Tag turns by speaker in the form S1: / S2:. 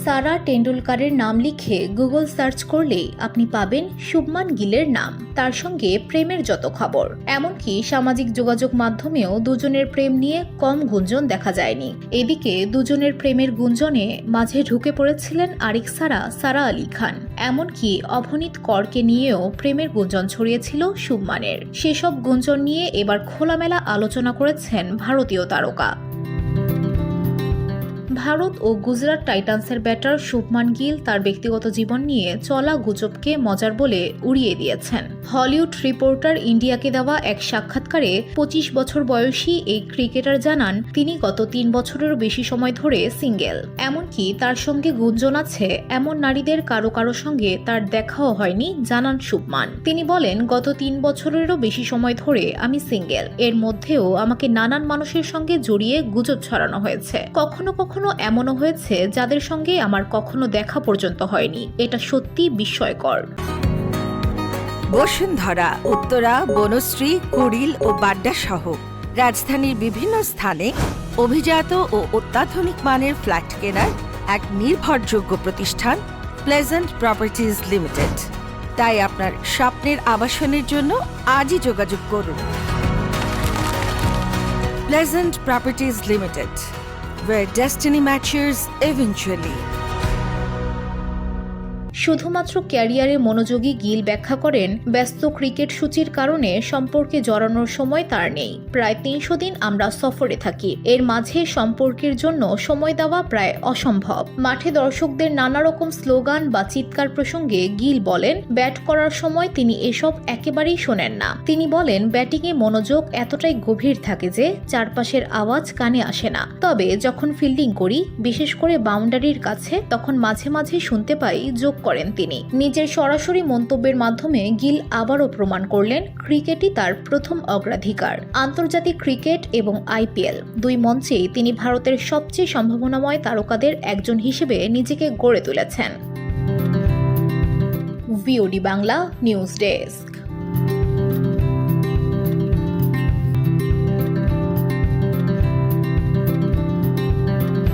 S1: সারা টেন্ডুলকারের নাম লিখে Google search করলেই আপনি পাবেন শুভমান গিলের নাম, তার সঙ্গে প্রেমের যত খবর। এমনকি সামাজিক যোগাযোগ মাধ্যমেও দুজনের প্রেম নিয়ে কম গুঞ্জন দেখা যায়নি। এদিকে দুজনের প্রেমের গুঞ্জনে মাঝে ঢুকে পড়েছিলেন আরেক সারা আলী খান। এমনকি অভনীত করকে নিয়েও প্রেমের গুঞ্জন ছড়িয়েছিল শুভমানের। সেসব গুঞ্জন নিয়ে এবার খোলামেলা আলোচনা করেছেন ভারতীয় তারকা। ভারত ও গুজরাট টাইটান্সের ব্যাটার শুভমান গিল তার ব্যক্তিগত জীবন নিয়ে চলা গুজবকে মজার বলে উড়িয়ে দিয়েছেন। হলিউড রিপোর্টার ইন্ডিয়াকে দেওয়া এক সাক্ষাৎকারে 25 বছর বয়সী এই ক্রিকেটার জানান তিনি গত 3 বছরেরও বেশি সময় ধরে সিঙ্গেল। এমনকি তার সঙ্গে গুঞ্জন আছে এমন নারীদের কারো সঙ্গে তার দেখাও হয়নি জানান শুভমান। তিনি বলেন, গত 3 বছরেরও বেশি সময় ধরে আমি সিঙ্গেল। এর মধ্যেও আমাকে নানান মানুষের সঙ্গে জড়িয়ে গুজব ছড়ানো হয়েছে। কখনো কখনো এমনও হয়েছে যাদের সঙ্গে আমার কখনো দেখা পর্যন্ত হয়নি। এটা সত্যি বিস্ময়কর।
S2: বসুন্ধরা, উত্তরা, বনশ্রী, কুড়িল ও বাড্ডা সহ রাজধানীর বিভিন্ন স্থানে অভিজাত ও অত্যাধুনিক মানের ফ্ল্যাট কেনার এক নির্ভরযোগ্য প্রতিষ্ঠান প্লেজেন্ট প্রপার্টিজ লিমিটেড। তাই আপনার স্বপ্নের আবাসনের জন্য আজই যোগাযোগ করুন। Pleasant properties limited, where destiny matches eventually.
S1: শুধুমাত্র ক্যারিয়ারে মনোযোগী গিল ব্যাখ্যা করেন, ব্যস্ত ক্রিকেট সূচির কারণে সম্পর্কে জড়ানোর সময় তার নেই। প্রায় 300 দিন আমরা সফরে থাকি। এর মাঝে সম্পর্কের জন্য সময় দেওয়া প্রায় অসম্ভব। মাঠে দর্শকদের নানা রকম স্লোগান বা চিৎকার প্রসঙ্গে গিল বলেন, ব্যাট করার সময় তিনি এসব একেবারেই শোনেন না। তিনি বলেন, ব্যাটিংয়ে মনোযোগ এতটাই গভীর থাকে যে চারপাশের আওয়াজ কানে আসে না। তবে যখন ফিল্ডিং করি, বিশেষ করে বাউন্ডারির কাছে, তখন মাঝে মাঝে শুনতে পাই যোগ করেন তিনি। নিজের সরাসরি মন্তব্যের মাধ্যমে গিল আবারও প্রমাণ করলেন ক্রিকেটই তার প্রথম অগ্রাধিকার। আন্তর্জাতিক ক্রিকেট এবং আইপিএল দুই মঞ্চেই তিনি ভারতের সবচেয়ে সম্ভাবনাময় তারকাদের একজন হিসেবে নিজেকে গড়ে তুলেছেন। VOD Bangla news desk.